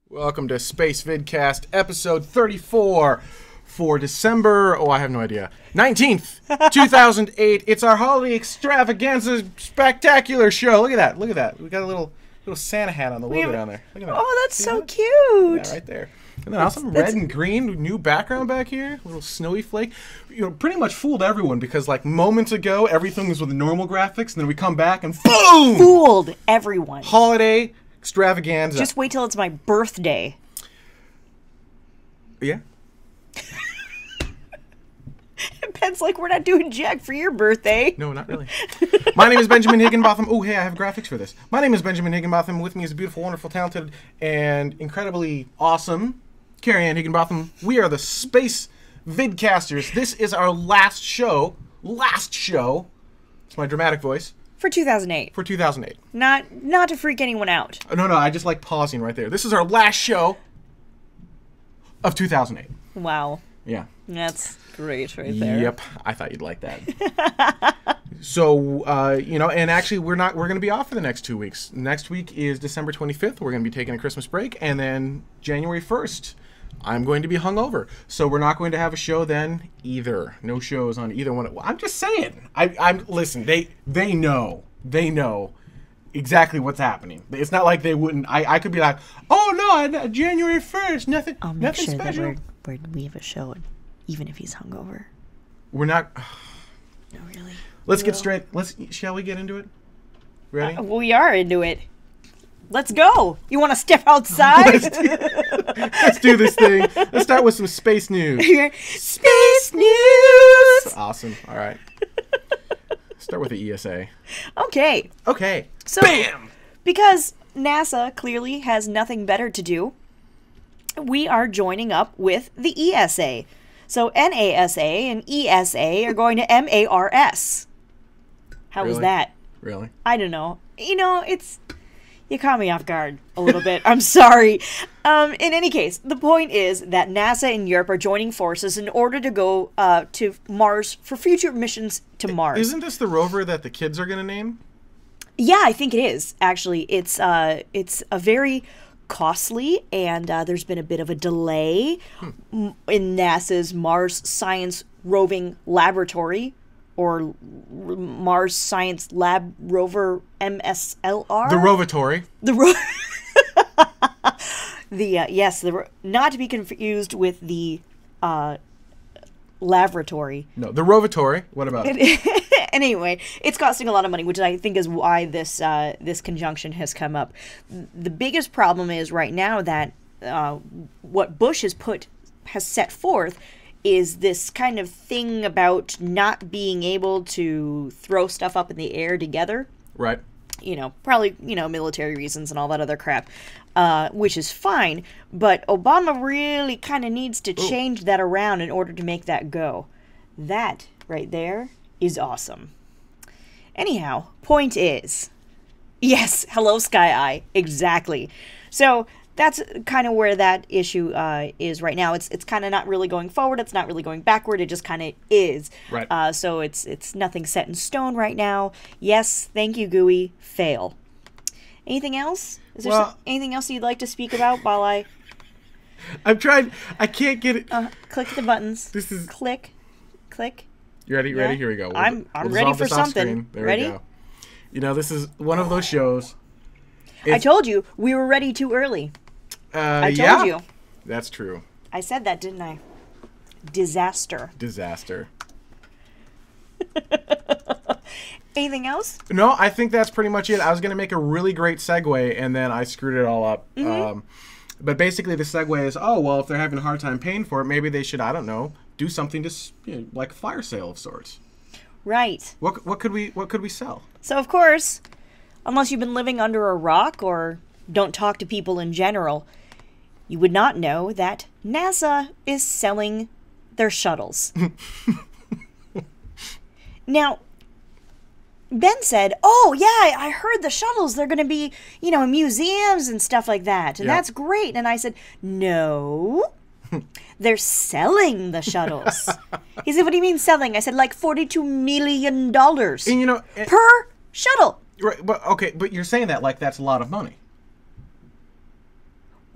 Welcome to Spacevidcast, episode 34 for December, I have no idea, 19th, 2008. It's our holiday extravaganza spectacular show. Look at that, look at that. We got a little Santa hat on the logo down there. Look at that. Oh, that's so cute. Yeah, right there. And then also red and green, new background back here, a little snowy flake. You know, pretty much fooled everyone because like moments ago, everything was with normal graphics, and then we come back and boom! Fooled everyone. Holiday extravaganza. Just wait till it's my birthday. Yeah. Ben's like, we're not doing jack for your birthday. No, not really. My name is Benjamin Higginbotham. Oh, hey, I have graphics for this. My name is Benjamin Higginbotham. With me is a beautiful, wonderful, talented, and incredibly awesome Carrie Ann Higginbotham. We are the Space Vidcasters. This is our last show. Last show. It's my dramatic voice. For 2008. For 2008. Not to freak anyone out. No, I just like pausing right there. This is our last show of 2008. Wow. Yeah. That's great right there. Yep. I thought you'd like that. So, you know, and actually we're going to be off for the next 2 weeks. Next week is December 25th. We're going to be taking a Christmas break. And then January 1st, I'm going to be hungover. So we're not going to have a show then either. No shows on either one. I'm just saying. Listen, they know exactly what's happening. It's not like they wouldn't. I could be like, oh no, January 1st, nothing special. We have a show, even if he's hungover. We're not. No, really. Let's get straight. Shall we get into it? Ready? We are into it. Let's go. You want to step outside? Let's do this thing. Let's start with some space news. Space news. Awesome. All right. Start with the ESA. Okay. So, bam! Because NASA clearly has nothing better to do, we are joining up with the ESA. So NASA and ESA are going to MARS. How was that? Really? I don't know. You know, you caught me off guard a little bit. I'm sorry. In any case, the point is that NASA and Europe are joining forces in order to go to Mars for future missions to Mars. Isn't this the rover that the kids are going to name? Yeah, I think it is. Actually, it's a very costly, and there's been a bit of a delay in NASA's Mars Science Roving Laboratory, or Mars Science Lab Rover MSLR. The Rovatory. Yes, not to be confused with the laboratory. No, the Rovatory. What about it? Anyway, it's costing a lot of money, which I think is why this conjunction has come up. The biggest problem is right now that what Bush has set forth is this kind of thing about not being able to throw stuff up in the air together. Right. You know, probably, military reasons and all that other crap, which is fine. But Obama really kind of needs to change that around in order to make that go. That right there is awesome. Anyhow, point is, yes, hello, Sky Eye, exactly. So that's kind of where that issue is right now. It's kind of not really going forward. It's not really going backward. It just kind of is. Right. So it's nothing set in stone right now. Yes, thank you, GUI. Fail. Anything else? Is there anything else you'd like to speak about while I've tried. I can't get it. Click the buttons. This is click. You ready? Yeah. Ready? Here we go. I'm ready for something. There ready? we go. You know, this is one of those shows. I told you we were ready too early. I told you. That's true. I said that, didn't I? Disaster. Anything else? No, I think that's pretty much it. I was going to make a really great segue, and then I screwed it all up. Mm-hmm. But basically, the segue is, if they're having a hard time paying for it, maybe they should, I don't know, do something to, like a fire sale of sorts. Right. What could we sell? So, of course, unless you've been living under a rock or don't talk to people in general, you would not know that NASA is selling their shuttles. Now, Ben said, I heard the shuttles, they're going to be, in museums and stuff like that. And that's great. And I said, no, they're selling the shuttles. He said, what do you mean selling? I said, like $42 million and, per shuttle. Right, but you're saying that like that's a lot of money.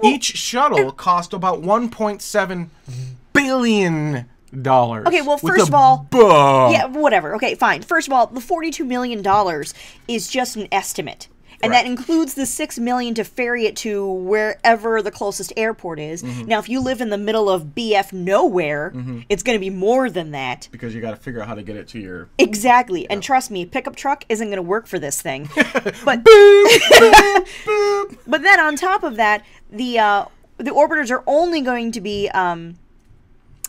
Each shuttle cost about $1.7 billion. Okay, well, first of all, yeah, whatever. Okay, fine. First of all, the $42 million is just an estimate. And that includes the $6 million to ferry it to wherever the closest airport is. Now, if you live in the middle of BF nowhere, it's going to be more than that. Because you got to figure out how to get it to your... Exactly. And trust me, pickup truck isn't going to work for this thing. But but then on top of that, the orbiters are only going to be...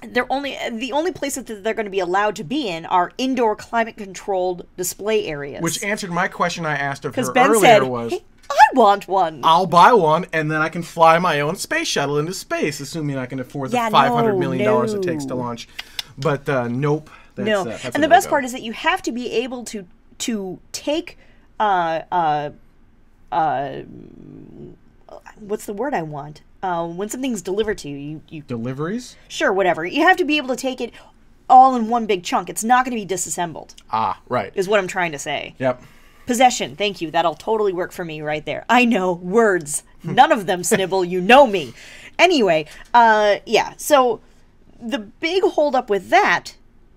the only places that they're going to be allowed to be in are indoor climate-controlled display areas. Which answered my question I asked of her Ben earlier said, was... Hey, I want one. I'll buy one, and then I can fly my own space shuttle into space, assuming I can afford the $500 million it takes to launch. But nope. That's and the best part is that you have to be able to take... what's the word I want? When something's delivered to you, you... Deliveries? Sure, whatever. You have to be able to take it all in one big chunk. It's not going to be disassembled. Ah, right. Is what I'm trying to say. Yep. Possession. Thank you. That'll totally work for me right there. I know. Words. None of them, Snibble. You know me. Anyway, yeah. So the big holdup with that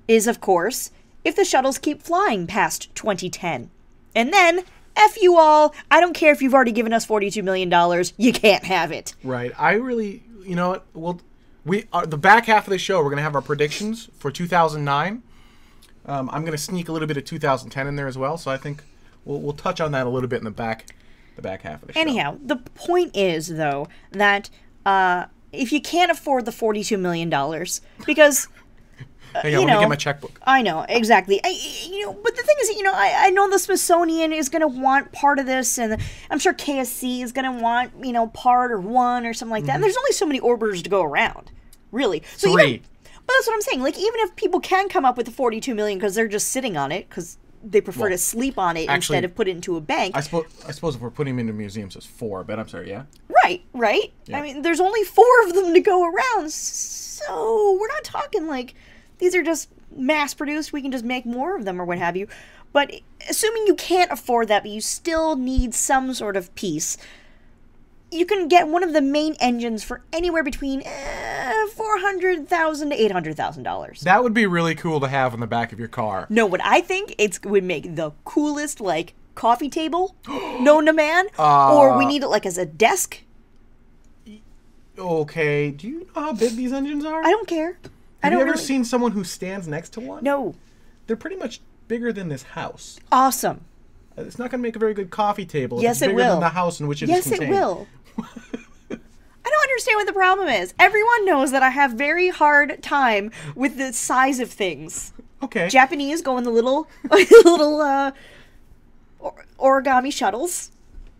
is, of course, if the shuttles keep flying past 2010. And then... F you all. I don't care if you've already given us $42 million. You can't have it. Right. I really, you know what? Well, the back half of the show, we're going to have our predictions for 2009. I'm going to sneak a little bit of 2010 in there as well. So I think we'll touch on that a little bit in the back half of the show. Anyhow, the point is, though, that if you can't afford the $42 million, because... Hang on, let me get my checkbook. I know, exactly. But the thing is, I know the Smithsonian is going to want part of this, and I'm sure KSC is going to want, part or one or something like that. And there's only so many orbiters to go around, really. So 3. But that's what I'm saying. Like, even if people can come up with the $42 million because they're just sitting on it, because they prefer to sleep on it instead of put it into a bank. I suppose if we're putting them into museums, it's 4. But I'm sorry, yeah. Right. Yeah. I mean, there's only 4 of them to go around, so we're not talking like. These are just mass-produced. We can just make more of them or what have you. But assuming you can't afford that, but you still need some sort of piece, you can get one of the main engines for anywhere between $400,000 to $800,000. That would be really cool to have on the back of your car. No, what I think would make the coolest, coffee table known to man. Or we need it, as a desk. Okay. Do you know how big these engines are? I don't care. Have you ever seen someone who stands next to one? No. They're pretty much bigger than this house. Awesome. It's not going to make a very good coffee table. Yes, it's it bigger will. than the house in which it is Yes, contained. it will. I don't understand what the problem is. Everyone knows that I have very hard time with the size of things. Okay. Japanese go in the little origami shuttles,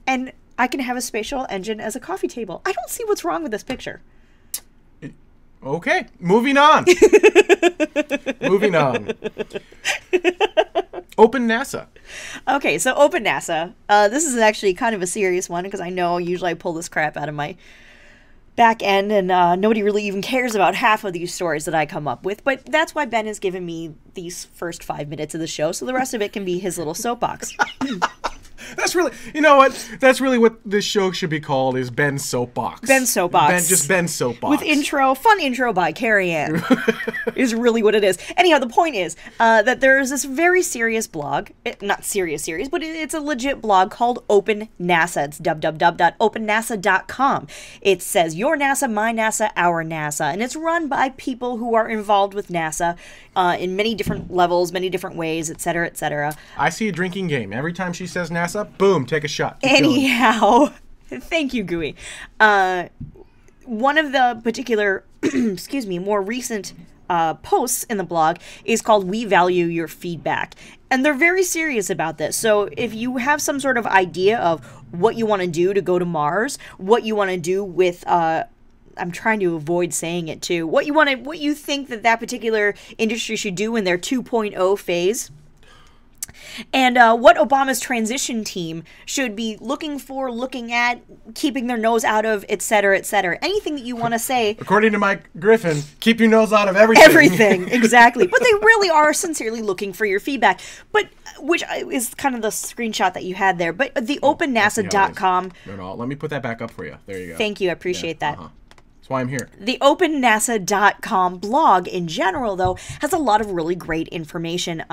and I can have a spatial engine as a coffee table. I don't see what's wrong with this picture. Okay, moving on. Moving on. Open NASA. Okay, so Open NASA. This is actually kind of a serious one because I know usually I pull this crap out of my back end and nobody really even cares about half of these stories that I come up with. But that's why Ben has given me these first 5 minutes of the show, so the rest of it can be his little soapbox. That's really, you know what? That's really what this show should be called, is Ben's Soapbox. Ben's Soapbox. Just Ben's Soapbox. With fun intro by Carrie Ann is really what it is. Anyhow, the point is that there is this very serious blog, not serious, but it's a legit blog called Open NASA. It's www.opennasa.com. It says your NASA, my NASA, our NASA, and it's run by people who are involved with NASA in many different levels, many different ways, etc., etc. I see a drinking game. Every time she says NASA, boom, take a shot. Anyhow, thank you, Gooey. One of the particular, more recent posts in the blog is called We Value Your Feedback. And they're very serious about this. So if you have some sort of idea of what you want to do to go to Mars, what you want to do with... I'm trying to avoid saying it too. What you think that particular industry should do in their 2.0 phase, And what Obama's transition team should be looking for, looking at, keeping their nose out of, et cetera, et cetera. Anything that you want to say. According to Mike Griffin, keep your nose out of everything. Everything, exactly. But they really are sincerely looking for your feedback. But, which is kind of the screenshot that you had there. But the opennasa.com. No, let me put that back up for you. There you go. Thank you, I appreciate that. That's why I'm here. The opennasa.com blog in general, though, has a lot of really great information.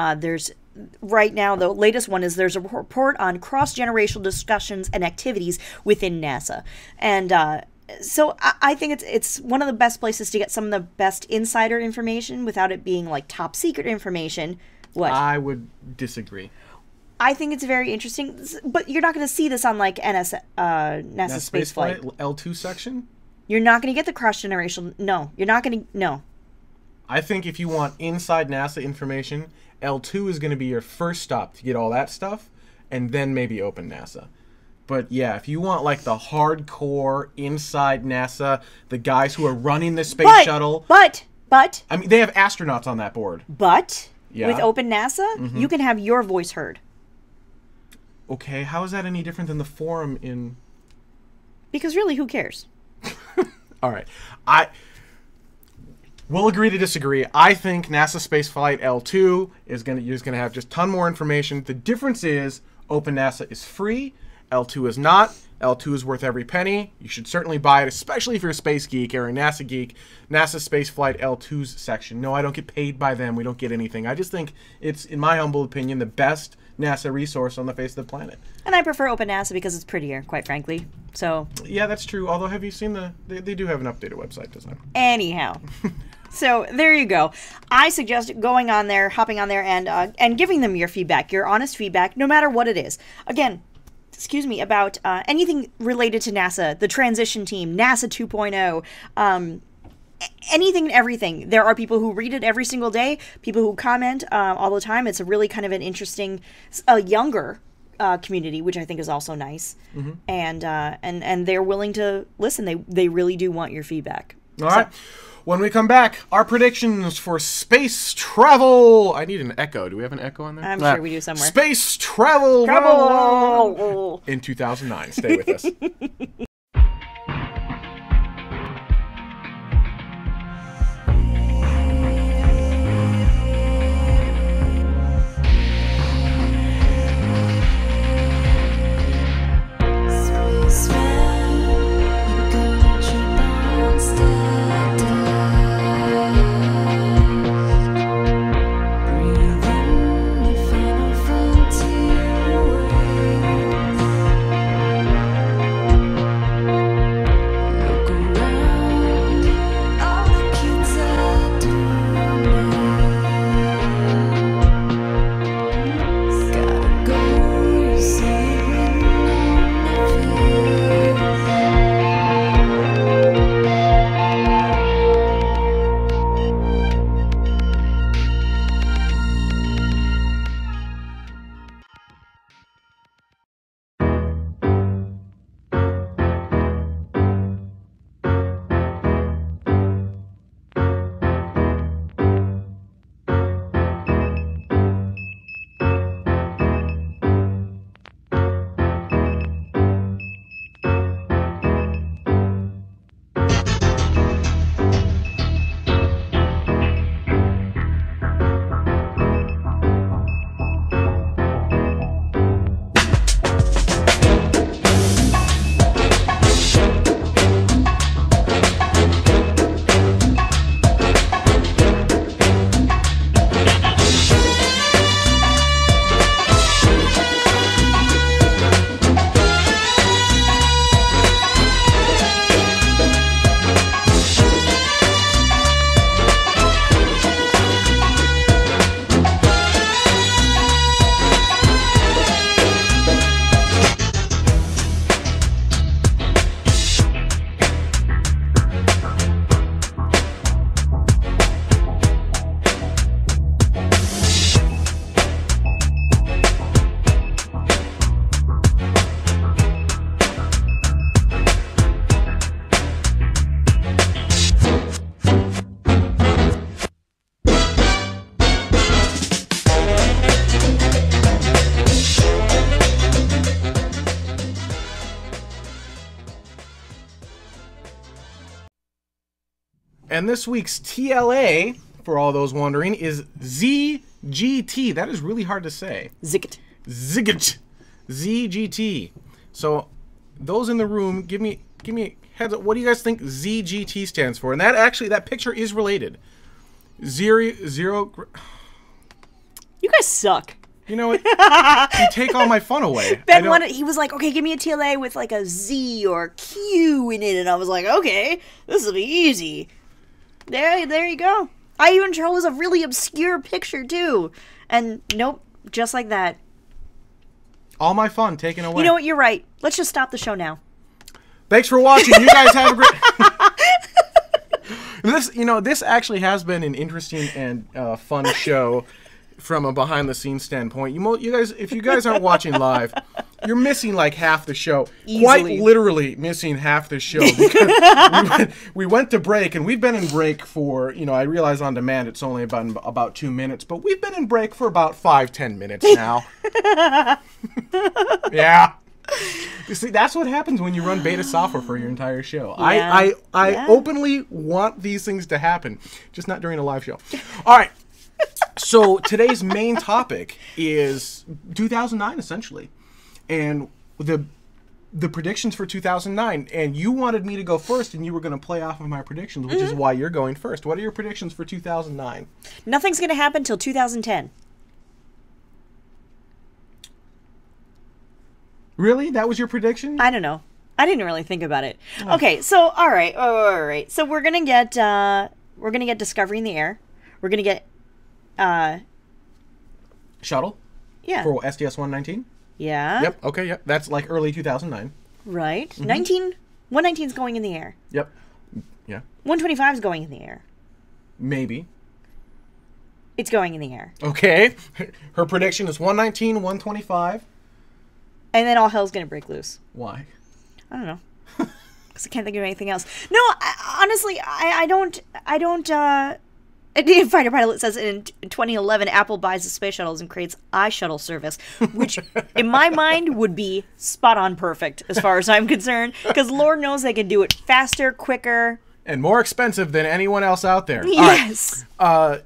Right now, the latest one is there's a report on cross-generational discussions and activities within NASA. And so I think it's one of the best places to get some of the best insider information without it being like top secret information. What? I would disagree. I think it's very interesting, but you're not going to see this on like NASA Spaceflight L2 section? You're not going to get the cross-generational. No, you're not going to. No. I think if you want inside NASA information, L2 is going to be your first stop to get all that stuff, and then maybe Open NASA. But yeah, if you want like the hardcore inside NASA, the guys who are running the space shuttle. But. I mean, they have astronauts on that board. But with Open NASA, you can have your voice heard. Okay, how is that any different than the forum in? Because really, who cares? All right, we'll agree to disagree. I think NASA Spaceflight L2 is gonna have just a ton more information. The difference is Open NASA is free, L2 is not. L2 is worth every penny. You should certainly buy it, especially if you're a space geek or a NASA geek. NASA Spaceflight L2's section. No, I don't get paid by them. We don't get anything. I just think it's, in my humble opinion, the best NASA resource on the face of the planet. And I prefer Open NASA because it's prettier, quite frankly. So yeah, that's true. Although, have you seen they do have an updated website design. Anyhow. So there you go. I suggest going on there, hopping on there, and giving them your feedback, your honest feedback, no matter what it is. Again, excuse me, about anything related to NASA, the transition team, NASA 2.0, anything and everything. There are people who read it every single day, people who comment all the time. It's a really kind of an interesting, younger community, which I think is also nice. And they're willing to listen. They really do want your feedback. All right. When we come back, our predictions for space travel. I need an echo. Do we have an echo on there? I'm sure we do somewhere. Space travel in 2009. Stay with us. And this week's TLA, for all those wondering, is ZGT. That is really hard to say. Zigget. Zigget. ZGT. So, those in the room, give me a heads up. What do you guys think ZGT stands for? And that picture is related. Zero. You guys suck. You know what? You take all my fun away. Ben he was like, okay, give me a TLA with like a Z or Q in it. And I was like, okay, this will be easy. There you go. I even chose a really obscure picture, too. And nope, just like that. All my fun taken away. You know what? You're right. Let's just stop the show now. Thanks for watching. You guys have a great... This actually has been an interesting and fun show from a behind-the-scenes standpoint. You guys, if you guys aren't watching live, you're missing like half the show. Easily. Quite literally missing half the show because we went to break, and we've been in break for, I realize on demand it's only about 2 minutes, but we've been in break for about 5-10 minutes now. Yeah. You see, that's what happens when you run beta software for your entire show. Yeah. I openly want these things to happen, just not during a live show. All right. So today's main topic is 2009, essentially, and the predictions for 2009. And you wanted me to go first, and you were going to play off of my predictions, which is why you're going first. What are your predictions for 2009? Nothing's going to happen until 2010. Really? That was your prediction? I don't know. I didn't really think about it. Oh. Okay, so all right. So we're gonna get Discovery in the air. We're gonna get shuttle. Yeah. For STS-119. Yeah. Yep. Okay. Yep. That's like early 2009. Right. 119 is going in the air. Yep. Yeah. 125 is going in the air. Maybe. It's going in the air. Okay. Her prediction is 119, 125. And then all hell's gonna break loose. Why? I don't know. Because I can't think of anything else. No, honestly, I don't. Fighter Pilot says in 2011, Apple buys the space shuttles and creates iShuttle service, which in my mind would be spot on perfect as far as I'm concerned. Because Lord knows they can do it faster, quicker, and more expensive than anyone else out there. Yes. Then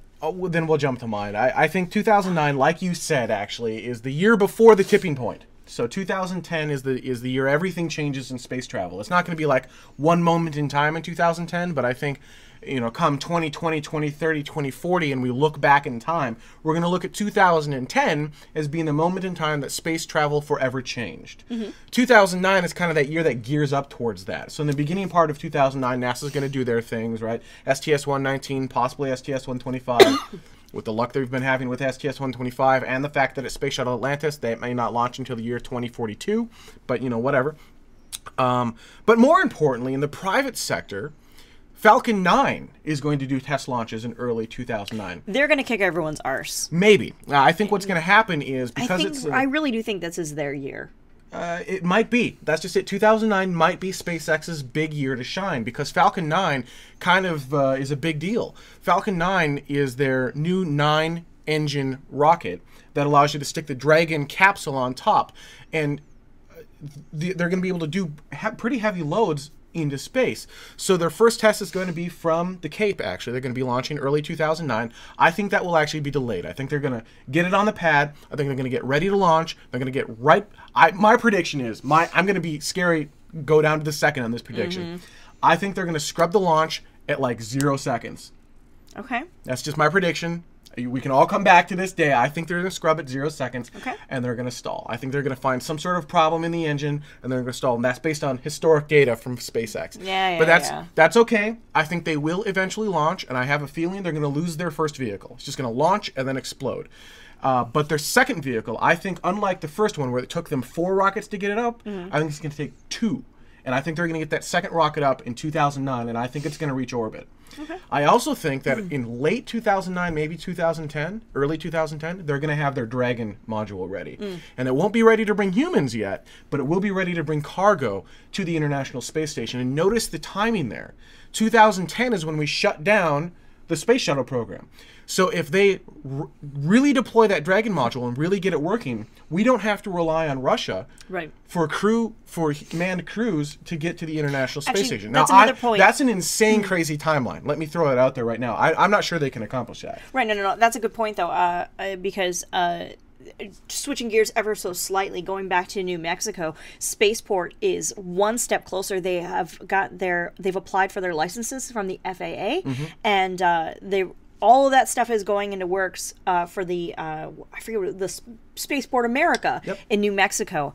we'll jump to mine. I think 2009, like you said, actually, is the year before the tipping point. So 2010 is the year everything changes in space travel. It's not going to be like one moment in time in 2010, but I think, come 2020, 2030, 2040, and we look back in time, we're going to look at 2010 as being the moment in time that space travel forever changed. 2009 is kind of that year that gears up towards that. So in the beginning part of 2009, NASA's going to do their things, right? STS-119, possibly STS-125. With the luck they've been having with STS-125 and the fact that at Space Shuttle Atlantis, they may not launch until the year 2042, but, whatever. But more importantly, in the private sector, Falcon 9 is going to do test launches in early 2009. They're going to kick everyone's arse. Maybe. I think what's going to happen is, because I really do think this is their year. It might be. That's just it. 2009 might be SpaceX's big year to shine, because Falcon 9 kind of is a big deal. Falcon 9 is their new 9-engine rocket that allows you to stick the Dragon capsule on top. And they're going to be able to do pretty heavy loads into space. So their first test is going to be from the Cape, actually. They're going to be launching early 2009. I think that will actually be delayed. I think they're going to get it on the pad. I think they're going to get ready to launch. They're going to get right... my prediction is... I'm going to be scary, go down to the second on this prediction. I think they're going to scrub the launch at like 0 seconds. Okay. That's just my prediction. We can all come back to this day. I think they're going to scrub at 0 seconds, and they're going to stall. I think they're going to find some sort of problem in the engine, and they're going to stall. And that's based on historic data from SpaceX. But that's okay. I think they will eventually launch, and I have a feeling they're going to lose their first vehicle. It's just going to launch and then explode. But their second vehicle, I think, unlike the first one where it took them 4 rockets to get it up, I think it's going to take 2. And I think they're going to get that second rocket up in 2009, and I think it's going to reach orbit. I also think that in late 2009, maybe 2010, early 2010, they're going to have their Dragon module ready. And it won't be ready to bring humans yet, but it will be ready to bring cargo to the International Space Station. And notice the timing there. 2010 is when we shut down the space shuttle program. So if they really deploy that Dragon module and really get it working, we don't have to rely on Russia for manned crews to get to the International Space Station. That's Now, another point. That's an insane, crazy timeline. Let me throw it out there right now. I'm not sure they can accomplish that. Right, no. That's a good point, though, because switching gears ever so slightly, going back to New Mexico, Spaceport is one step closer. They've applied for their licenses from the FAA, and all of that stuff is going into works for the I forget what the Spaceport America in New Mexico,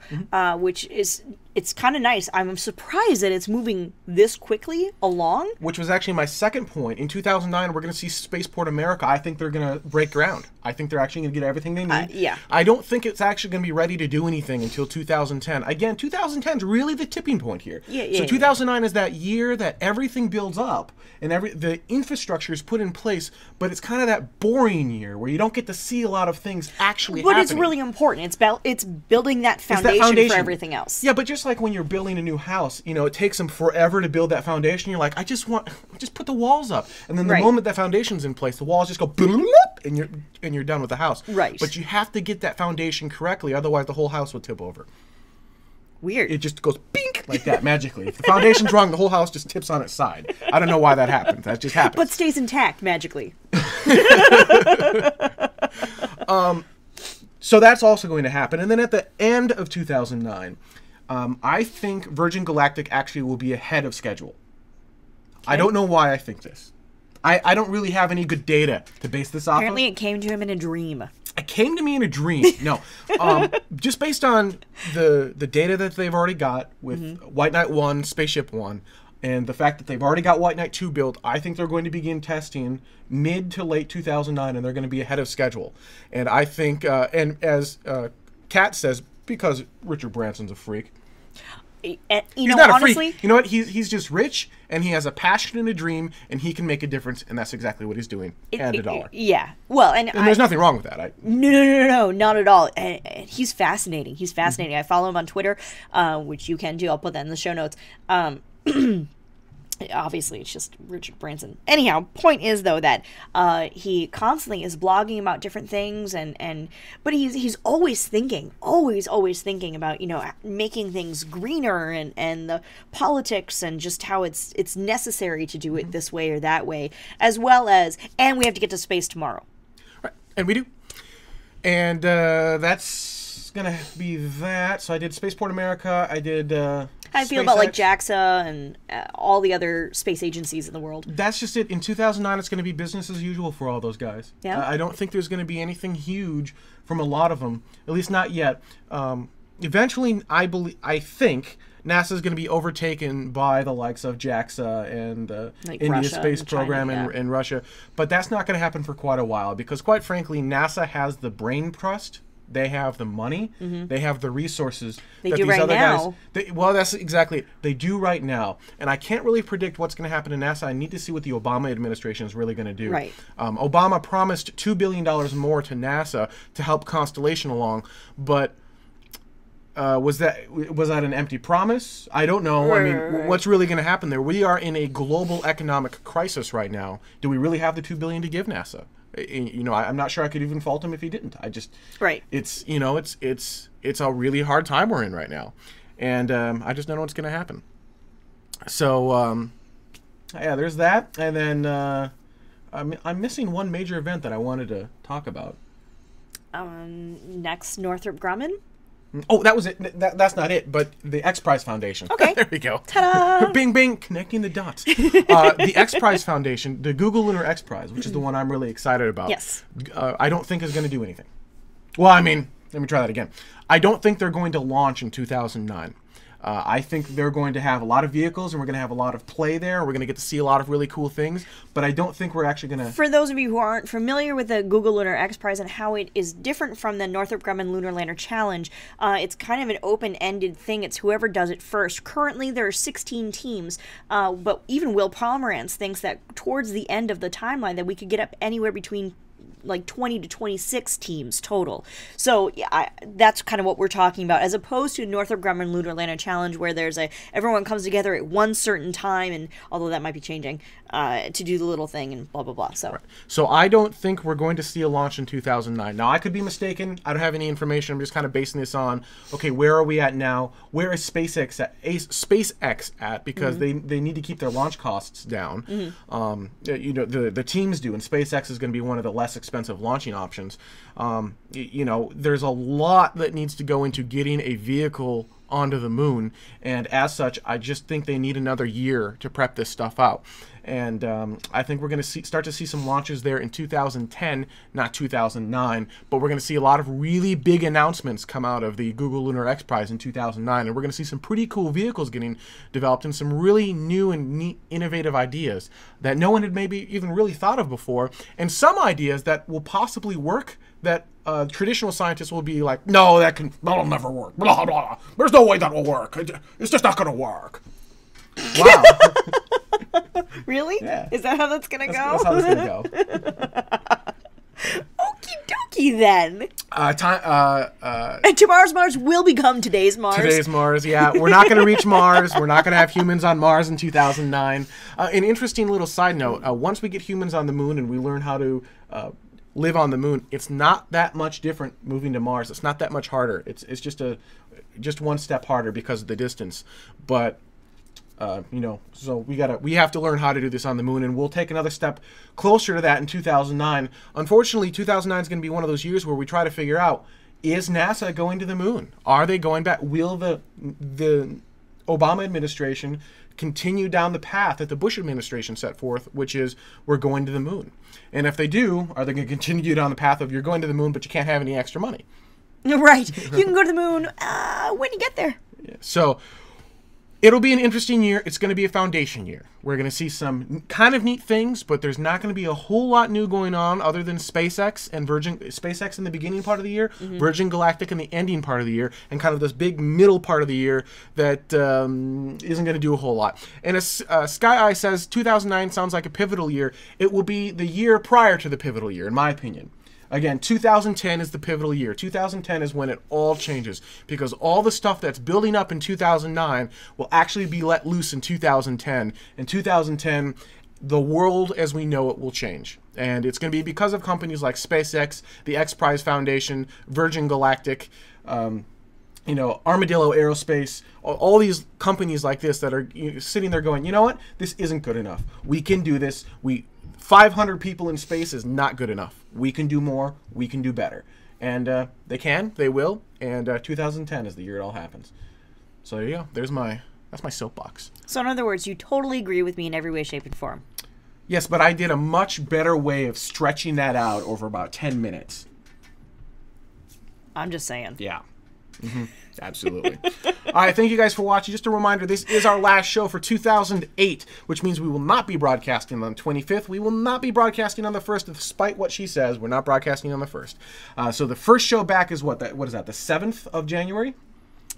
which is it's kind of nice. I'm surprised that it's moving this quickly along. Which was actually my second point. In 2009, we're going to see Spaceport America. I think they're going to break ground. I think they're actually going to get everything they need. I don't think it's actually going to be ready to do anything until 2010. Again, 2010 is really the tipping point here. So 2009 is that year that everything builds up and the infrastructure is put in place, but it's kind of that boring year where you don't get to see a lot of things actually happening. But it's really important. It's building that foundation for everything else. Yeah, but just like when you're building a new house, you know, it takes them forever to build that foundation. You're like, just put the walls up, and then the moment that foundation's in place, the walls just go bloop, and you're done with the house. Right. But you have to get that foundation correctly, otherwise the whole house will tip over. Weird. It just goes bink like that magically. If the foundation's wrong, the whole house just tips on its side. I don't know why that happens. That just happens. But stays intact magically. So that's also going to happen. And then at the end of 2009, I think Virgin Galactic actually will be ahead of schedule. I don't know why I think this. I don't really have any good data to base this off of. Apparently it came to him in a dream. It came to me in a dream. No. Just based on the data that they've already got with White Knight 1, Spaceship 1, and the fact that they've already got White Knight 2 built, I think they're going to begin testing mid to late 2009, and they're going to be ahead of schedule. And I think, and as Kat says, because Richard Branson's a freak. He's not honestly, a freak. You know what? He's just rich, and he has a passion and a dream, and he can make a difference, and that's exactly what he's doing. And a dollar. Yeah. Well, and there's nothing wrong with that. No, not at all. And he's fascinating. He's fascinating. I follow him on Twitter, which you can do. I'll put that in the show notes. Obviously, it's just Richard Branson. Anyhow, point is though that he constantly is blogging about different things, but he's always thinking about making things greener and the politics and just how it's necessary to do it this way or that way, as well as we have to get to space tomorrow. Right, and we do, and that's gonna be that. So I did Spaceport America. I did. How do you feel about like JAXA and all the other space agencies in the world? That's just it. In 2009, it's going to be business as usual for all those guys. Yeah. I don't think there's going to be anything huge from a lot of them, at least not yet. Eventually, I think NASA is going to be overtaken by the likes of JAXA and the India Space Program and Russia. But that's not going to happen for quite a while because, quite frankly, NASA has the brain trust. They have the money. They have the resources. They do right now. Well, that's exactly it. They do right now. And I can't really predict what's going to happen to NASA. I need to see what the Obama administration is really going to do. Right. Obama promised $2 billion more to NASA to help Constellation along. But was that an empty promise? I don't know. Right. What's really going to happen there? We are in a global economic crisis right now. Do we really have the $2 billion to give NASA? I'm not sure I could even fault him if he didn't. It's a really hard time we're in right now, and I just don't know what's going to happen. So yeah, there's that, and then I'm missing one major event that I wanted to talk about. Next, Northrop Grumman. Oh, that was it. That's not it, but the X Prize Foundation. Okay. There we go. Ta-da! Bing, bing, connecting the dots. The X Prize Foundation, the Google Lunar X Prize, which is the one I'm really excited about. Yes. I don't think is going to do anything. Well, let me try that again. I don't think they're going to launch in 2009. I think they're going to have a lot of vehicles, and we're going to have a lot of play there. We're going to get to see a lot of really cool things, but I don't think we're actually going to... For those of you who aren't familiar with the Google Lunar X Prize and how it is different from the Northrop Grumman Lunar Lander Challenge, it's kind of an open-ended thing. It's whoever does it first. Currently, there are 16 teams, but even Will Pomerantz thinks that towards the end of the timeline that we could get up anywhere between like 20 to 26 teams total. So yeah, that's kind of what we're talking about, as opposed to Northrop Grumman Lunar Lander Challenge, where there's everyone comes together at one certain time, and although that might be changing, to do the little thing and blah blah blah. So right. So I don't think we're going to see a launch in 2009. Now I could be mistaken. I don't have any information. I'm just kind of basing this on, okay, where are we at now? Where is SpaceX at? Because they need to keep their launch costs down. You know, the teams do, and SpaceX is going to be one of the less expensive launching options. You know, there's a lot that needs to go into getting a vehicle onto the moon, and as such, I just think they need another year to prep this stuff out. And I think we're going to start to see some launches there in 2010, not 2009, but we're going to see a lot of really big announcements come out of the Google Lunar X Prize in 2009, and we're going to see some pretty cool vehicles getting developed and some really new and neat, innovative ideas that no one had maybe even really thought of before, and some ideas that will possibly work that traditional scientists will be like, no, that'll never work. Blah, blah. There's no way that will work. It's just not going to work. Wow. Really? Yeah. Is that how that's going to go? That's how it's going to go. Okie dokie then. And tomorrow's Mars will become today's Mars. Today's Mars, yeah. We're not going to reach Mars. We're not going to have humans on Mars in 2009. An interesting little side note, once we get humans on the moon and we learn how to live on the moon, it's not that much different moving to Mars. It's not that much harder. It's just one step harder because of the distance. But you know, so we have to learn how to do this on the moon, and we'll take another step closer to that in 2009. Unfortunately, 2009 is going to be one of those years where we try to figure out, is NASA going to the moon? Are they going back? Will the Obama administration continue down the path that the Bush administration set forth, which is we're going to the moon? And if they do, are they going to continue down the path of you're going to the moon, but you can't have any extra money? Right. You can go to the moon when you get there. Yeah. So it'll be an interesting year. It's going to be a foundation year. We're going to see some kind of neat things, but there's not going to be a whole lot new going on other than SpaceX in the beginning part of the year, Virgin Galactic in the ending part of the year, and kind of this big middle part of the year that isn't going to do a whole lot. And as Sky Eye says, 2009 sounds like a pivotal year. It will be the year prior to the pivotal year, in my opinion. Again, 2010 is the pivotal year. 2010 is when it all changes, because all the stuff that's building up in 2009 will actually be let loose in 2010. In 2010, the world as we know it will change. And it's going to be because of companies like SpaceX, the X Prize Foundation, Virgin Galactic, you know, Armadillo Aerospace, all these companies like this that are sitting there going, you know what, this isn't good enough. We can do this. 500 people in space is not good enough. We can do more. We can do better. And they can. They will. And 2010 is the year it all happens. So there you go. That's my soapbox. So in other words, you totally agree with me in every way, shape, and form. Yes, but I did a much better way of stretching that out over about 10 minutes. I'm just saying. Yeah. Absolutely. All right, thank you guys for watching. Just a reminder, this is our last show for 2008, which means we will not be broadcasting on the 25th. We will not be broadcasting on the 1st, despite what she says. We're not broadcasting on the 1st. So the first show back is what is that, the 7th of January?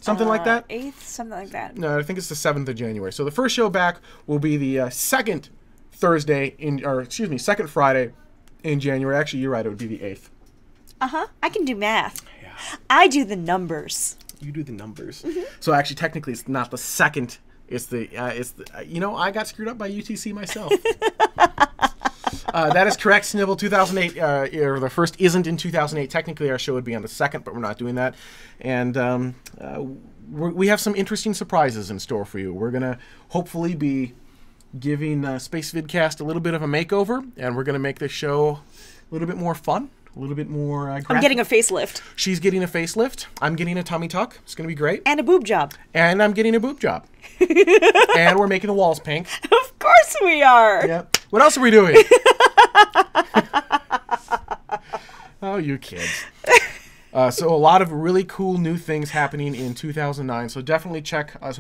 Something like that? 8th, something like that. No, I think it's the 7th of January. So the first show back will be the second Friday in January. Actually, you're right, it would be the 8th. I can do math. Yeah. I do the numbers. You do the numbers. So actually, technically, it's not the second. It's the you know, I got screwed up by UTC myself. That is correct, Snibble. 2008, or the first isn't in 2008. Technically, our show would be on the 2nd, but we're not doing that. And we have some interesting surprises in store for you. We're going to hopefully be giving Spacevidcast a little bit of a makeover, and we're going to make this show a little bit more fun. A little bit more graphic. I'm getting a facelift. She's getting a facelift. I'm getting a tummy tuck. It's going to be great. And a boob job. And I'm getting a boob job. And we're making the walls pink. Of course we are. Yep. What else are we doing? Oh, you kids. So a lot of really cool new things happening in 2009. So definitely check us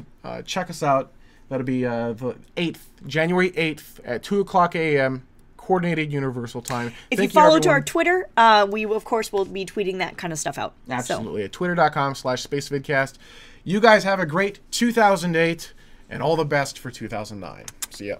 out. That'll be the 8th, January 8th at 2 o'clock a.m. Coordinated Universal Time. If you follow to our Twitter, we, of course, will be tweeting that kind of stuff out. Absolutely. At twitter.com/SpaceVidcast. You guys have a great 2008 and all the best for 2009. See ya.